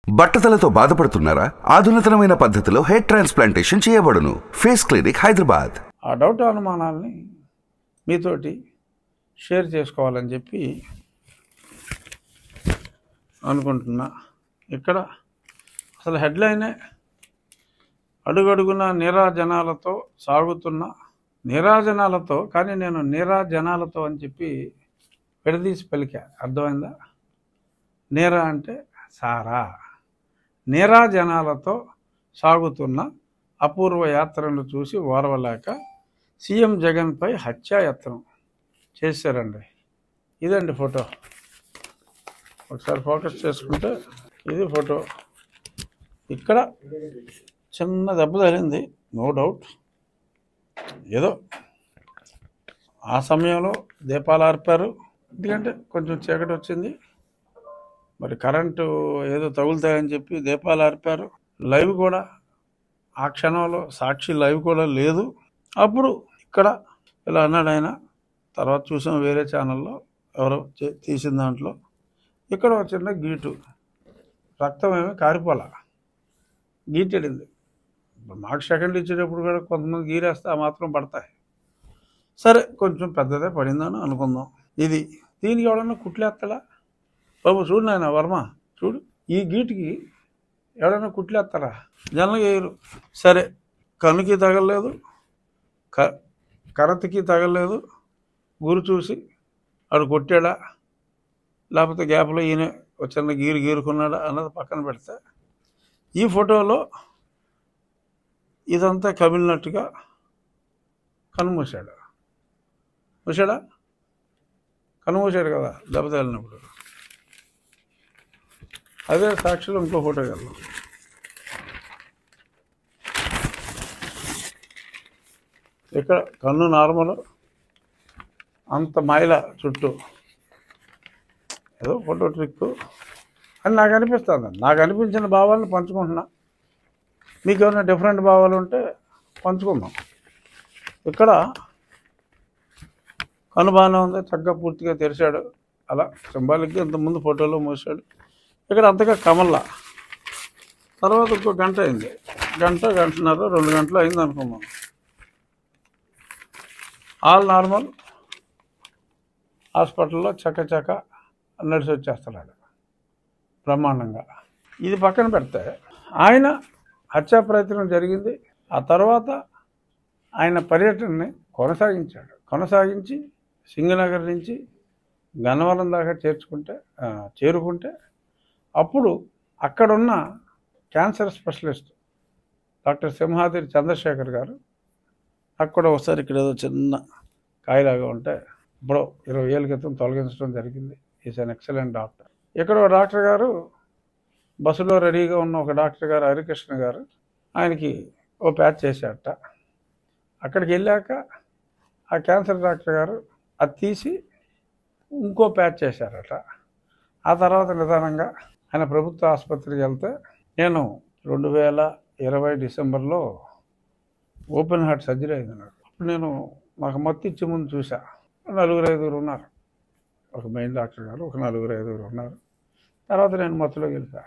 బట్టతలతో బాధపడుతున్నారా? ఆధునితనమైన పద్ధతిలో hair transplantation చేయబడును. Face clinic, Hyderabad. ఆ డౌట్ అనుమానాల్ని మీతోటి షేర్ చేసుకోవాలని చెప్పి అనుకుంటున్నా. ఇక్కడ అసలు హెడ్లైనే అడుగడుగున నీరాజనాలతో సాగుతున్న నీరాజనాలతో, కానీ నేను నీరాజనాలతో అని చెప్పి విడదీసి పలికా. అర్థమైందా? నీరా అంటే సారా. నీరాజనాలతో సాగుతున్న అపూర్వ యాత్రను చూసి ఓర్వలేక సీఎం జగన్పై హత్యాయత్నం చేశారండి. ఇదండి ఫోటో. ఒకసారి ఫోకస్ చేసుకుంటే ఇది ఫోటో. ఇక్కడ చిన్న దెబ్బ తగిలింది, నో డౌట్. ఏదో ఆ సమయంలో దీపాలు ఆర్పారు, ఎందుకంటే కొంచెం చీకటి వచ్చింది, మరి కరెంటు ఏదో తగులుతాయని చెప్పి దీపాలు ఆర్పారు. లైవ్ కూడా ఆ క్షణంలో సాక్షి లైవ్ కూడా లేదు. అప్పుడు ఇక్కడ ఇలా అన్నాడు ఆయన. తర్వాత చూసాం వేరే ఛానల్లో ఎవరో తీసిన దాంట్లో. ఇక్కడ ఒక చిన్న గీటు, రక్తం ఏమి కారిపోలా, గీటెడింది. మాకు సెకండ్ ఇచ్చేటప్పుడు కూడా కొంతమంది గీరేస్తే ఆ మాత్రం పడతాయి. సరే, కొంచెం పెద్దదే పడిందని అనుకుందాం. ఇది దీనికి ఎవడన్నా కుట్లేస్తాడా? బాబు చూడు నాయన వర్మ, చూడు, ఈ గీటుకి ఎవడన్నా కుట్లేస్తారా? జనరల్గా వేయరు. సరే, కన్నుకి తగలలేదు, కరతకి తగలలేదు, గురి చూసి ఆడు కొట్టాడా లేకపోతే గ్యాప్లో ఈయన చిన్న గీరుకున్నాడా అన్నది పక్కన పెడితే, ఈ ఫోటోలో ఇదంతా కమిలినట్టుగా కన్నుమూసాడు. కన్నుమూసాడు కదా దెబ్బ తగిలినప్పుడు. అదే సాక్షిలో ఇంకో ఫోటో వెళ్దాం. ఇక్కడ కన్ను నార్మల్, అంత మైల చుట్టూ, ఏదో ఫోటో ట్రిక్ అని నాకు అనిపిస్తుంది. నాకు అనిపించిన భావాలను పంచుకుంటున్నా. మీకు ఏమైనా డిఫరెంట్ భావాలు ఉంటే పంచుకుందాం. ఇక్కడ కన్ను బాగానే ఉంది, చక్కగా పూర్తిగా తెరిచాడు, అలా సింబాలిక్గా ఇంతకుముందు ఫోటోలో మూసాడు. ఇక్కడ అంతగా కమల్లా. తర్వాత ఇంకో గంట అయింది, గంటన్నర 2 గంటలు అయింది అనుకున్నాం. ఆల్ నార్మల్, హాస్పిటల్లో చక్క నడిచి వచ్చేస్తున్నాడు బ్రహ్మాండంగా. ఇది పక్కన పెడితే ఆయన హత్యా ప్రయత్నం జరిగింది. ఆ తర్వాత ఆయన పర్యటనని కొనసాగించి సింగనగర్ నుంచి గన్నవరం దాకా చేరుకుంటే అప్పుడు అక్కడున్న cancer specialist doctor Simhadri Chandrashekar గారు నాకు కూడా ఒకసారి ఇక్కడ ఏదో చిన్న కాయలాగా ఉంటే ఇప్పుడు 20 ఏళ్ళ క్రితం తొలగించడం జరిగింది. Is an excellent doctor. ఇక్కడ ఒక డాక్టర్ గారు, బస్సులో రెడీగా ఉన్న ఒక డాక్టర్ గారు, హరికృష్ణ గారు, ఆయనకి ఓ ప్యాచ్ చేశారట. అక్కడికి వెళ్ళాక ఆ క్యాన్సర్ డాక్టర్ గారు అది తీసి ఇంకో ప్యాచ్ చేశారట. ఆ తర్వాత నిదానంగా ఆయన ప్రభుత్వ ఆసుపత్రికి వెళ్తే, నేను 2020 డిసెంబర్లో ఓపెన్ హార్ట్ సర్జరీ అయింది నాకు. అప్పుడు నాకు మత్తు ఇచ్చే ముందు చూసా, 4-5 ఉన్నారు. ఒక మెయిన్ డాక్టర్ గారు, ఒక 4-5 ఉన్నారు. తర్వాత నేను మత్తులోకి వెళ్తా.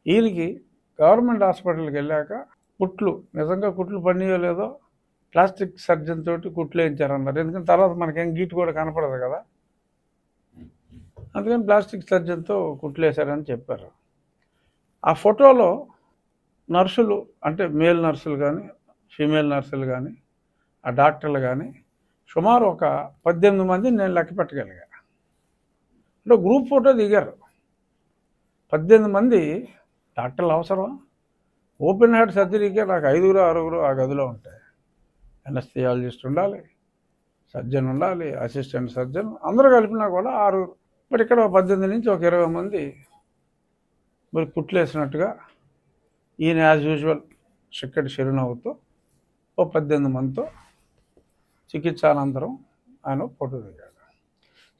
ఈయనకి గవర్నమెంట్ హాస్పిటల్కి వెళ్ళాక నిజంగా కుట్లు పడినాయో లేదో ప్లాస్టిక్ సర్జన్ తోటి కుట్లు వేయించారన్నారు. ఎందుకంటే తర్వాత మనకేం గీటు కూడా కనపడదు కదా, అందుకని ప్లాస్టిక్ సర్జన్తో కుట్లు వేశారని చెప్పారు. ఆ ఫోటోలో నర్సులు, అంటే మేల్ నర్సులు కానీ ఫీమేల్ నర్సులు కానీ ఆ డాక్టర్లు కానీ సుమారు ఒక 18 మందిని నేను లెక్క పెట్టగలిగా. అంటే గ్రూప్ ఫోటో దిగారు 18 మంది. డాక్టర్లు అవసరం? ఓపెన్ హార్ట్ సర్జరీకే నాకు 5-6 ఆ గదిలో ఉంటాయి. ఎనస్థియాలజిస్ట్ ఉండాలి, సర్జన్ ఉండాలి, అసిస్టెంట్ సర్జన్, అందరూ కలిపినా కూడా 6. బట్ ఇక్కడ 18 నుంచి ఒక 20 మంది మరి కుట్లేసినట్టుగా ఈయన యాజ్ యూజువల్ చిక్కటి చిరునవ్వుతో ఓ 18 మందితో చికిత్స అనంతరం ఆయన ఫోటో దిగాడు.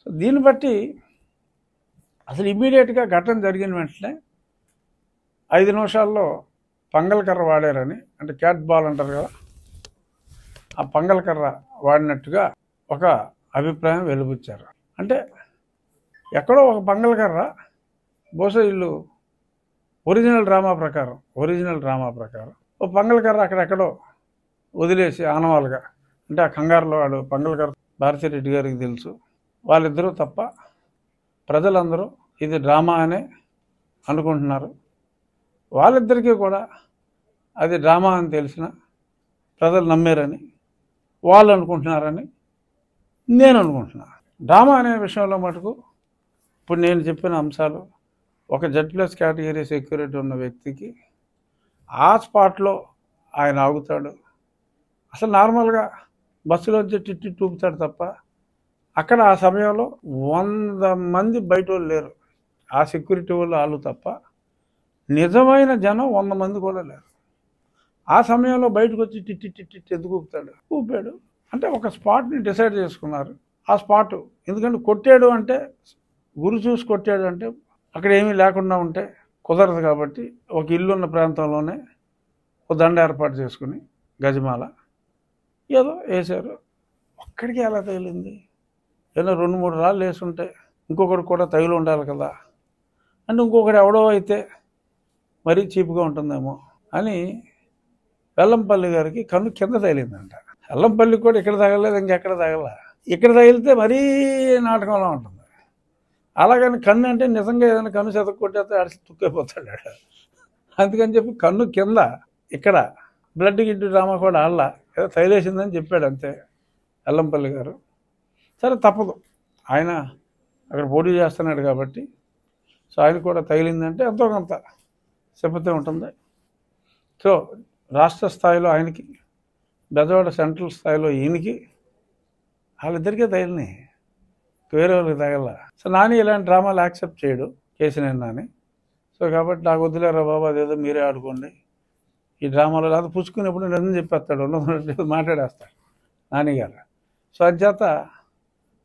సో దీన్ని బట్టి అసలు ఇమ్మీడియట్గా ఘటన జరిగిన వెంటనే 5 నిమిషాల్లో పంగల్కర్ర వాడారని, అంటే క్యాట్ బాల్ అంటారు కదా, ఆ పంగల్కర్ర వాడినట్టుగా ఒక అభిప్రాయం వెలుబుచ్చారు. అంటే ఎక్కడో ఒక పంగల్కర్ర బహుశా వీళ్ళు ఒరిజినల్ డ్రామా ప్రకారం ఓ పంగళకర్ర అక్కడెక్కడో వదిలేసి ఆనవాలుగా, అంటే ఆ కంగారులో వాడు పంగళకర్ర భారతిరెడ్డి గారికి తెలుసు, వాళ్ళిద్దరూ తప్ప ప్రజలందరూ ఇది డ్రామా అనే అనుకుంటున్నారు. వాళ్ళిద్దరికీ కూడా అది డ్రామా అని తెలిసిన ప్రజలు నమ్మారని వాళ్ళు అనుకుంటున్నారని నేను అనుకుంటున్నా. డ్రామా అనే విషయంలో మటుకు ఇప్పుడు నేను చెప్పిన అంశాలు, ఒక Z+ కేటగిరీ సెక్యూరిటీ ఉన్న వ్యక్తికి ఆ స్పాట్లో ఆయన ఆగుతాడు. అసలు నార్మల్గా బస్సులో వచ్చి టిట్టి చూపుతాడు తప్ప అక్కడ ఆ సమయంలో 100 మంది బయట వాళ్ళు లేరు. ఆ సెక్యూరిటీ వాళ్ళు తప్ప నిజమైన జనం 100 మంది కూడా లేరు. ఆ సమయంలో బయటకు వచ్చి టిట్టి ఎందుకు ఊపాడు అంటే ఒక స్పాట్ని డిసైడ్ చేసుకున్నారు. ఆ స్పాటు ఎందుకంటే కొట్టాడు అంటే గురి చూసి కొట్టాడు అంటే అక్కడ ఏమీ లేకుండా ఉంటే కుదరదు కాబట్టి ఒక ఇల్లున్న ప్రాంతంలోనే ఒక దండ ఏర్పాటు చేసుకుని గజమాల ఏదో వేశారు. ఒక్కడికి ఎలా తగిలింది? ఏదో 2-3 రాళ్ళు వేసుంటే ఇంకొకటి కూడా తగిలి ఉండాలి కదా, అంటే ఇంకొకటి ఎవడో అయితే మరీ చీప్గా ఉంటుందేమో అని వెల్లంపల్లి గారికి కన్ను కింద తగిలిందంట. వెల్లంపల్లికి కూడా ఇక్కడ తగలేదు, ఇంకెక్కడ తగల. ఇక్కడ తగిలితే మరీ నాటకంలో ఉంటుంది. అలాగని కన్ను అంటే నిజంగా ఏదైనా కన్ను చెతకు కొట్టేస్తే అడిసి తుక్కైపోతాడు. అందుకని చెప్పి కన్ను కింద ఇక్కడ బ్లడ్ గిడ్డు డ్రామా కూడా ఆళ్ళ ఏదో తగిలేసిందని చెప్పాడు అంతే వెల్లంపల్లి గారు. సరే తప్పదు, ఆయన అక్కడ పోటీ చేస్తున్నాడు కాబట్టి సో ఆయన కూడా తగిలిందంటే ఎంతో కొంత సింపతి ఉంటుంది. సో రాష్ట్ర స్థాయిలో ఆయనకి, బెజవాడ సెంట్రల్ స్థాయిలో ఈయనకి, వాళ్ళిద్దరికీ తగిలినాయి, వేరే వాళ్ళకి తగల. సో నాని ఇలాంటి డ్రామాలు యాక్సెప్ట్ చేయడు, కేసీఆర్ నాని. సో కాబట్టి నాకు వద్దులేరా బాబు, అదేదో మీరే ఆడుకోండి ఈ డ్రామాలో, లేదా పుచ్చుకునేప్పుడు నిజం చెప్పేస్తాడు, ఉన్నది మాట్లాడేస్తాడు నానిగారు. సో అంచేత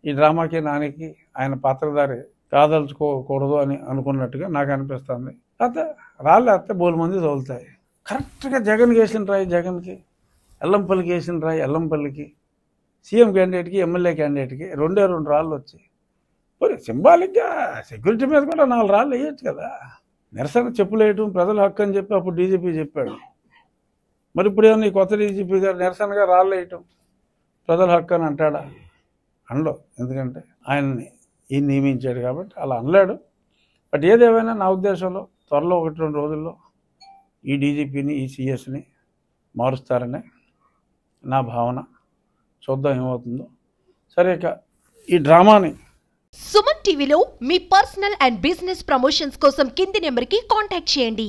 ఈ డ్రామాకి నానికి ఆయన పాత్రధారి కాదలుచుకోకూడదు అని అనుకున్నట్టుగా నాకు అనిపిస్తుంది. అయితే రాళ్ళేస్తే బోలు మంది తగులుతాయి. కరెక్ట్గా జగన్కి వేసిన రాయి జగన్కి, ఎల్లంపల్లికి వేసిన రాయి ఎల్లంపల్లికి, సీఎం క్యాండిడేట్కి ఎమ్మెల్యే క్యాండిడేట్కి 2 రాళ్ళు వచ్చాయి. మరి సింబాలిక్గా సెక్యూరిటీ మీద కూడా 4 రాళ్ళు వేయచ్చు కదా. నిరసన చెప్పులు వేయటం ప్రజల హక్కు అని చెప్పి అప్పుడు డీజీపీ చెప్పాడు. మరి ఇప్పుడు ఏమన్నా ఈ కొత్త డీజీపీ గారు నిరసనగా రాళ్ళు వేయటం ప్రజల హక్కు అని అంటాడా? అనలో, ఎందుకంటే ఆయన్ని ఈయన నియమించాడు కాబట్టి అలా అనలేడు. బట్ ఏదేమైనా నా ఉద్దేశంలో త్వరలో 1-2 రోజుల్లో ఈ డీజీపీని, ఈ సిఎస్ని మారుస్తారనే నా భావన. చూద్దాం ఏమవుతుందో. సరే, ఇక ఈ డ్రామాని సుమన్ టీవీలో మీ పర్సనల్ అండ్ బిజినెస్ ప్రమోషన్స్ కోసం కింది నెంబర్కి కాంటాక్ట్ చేయండి.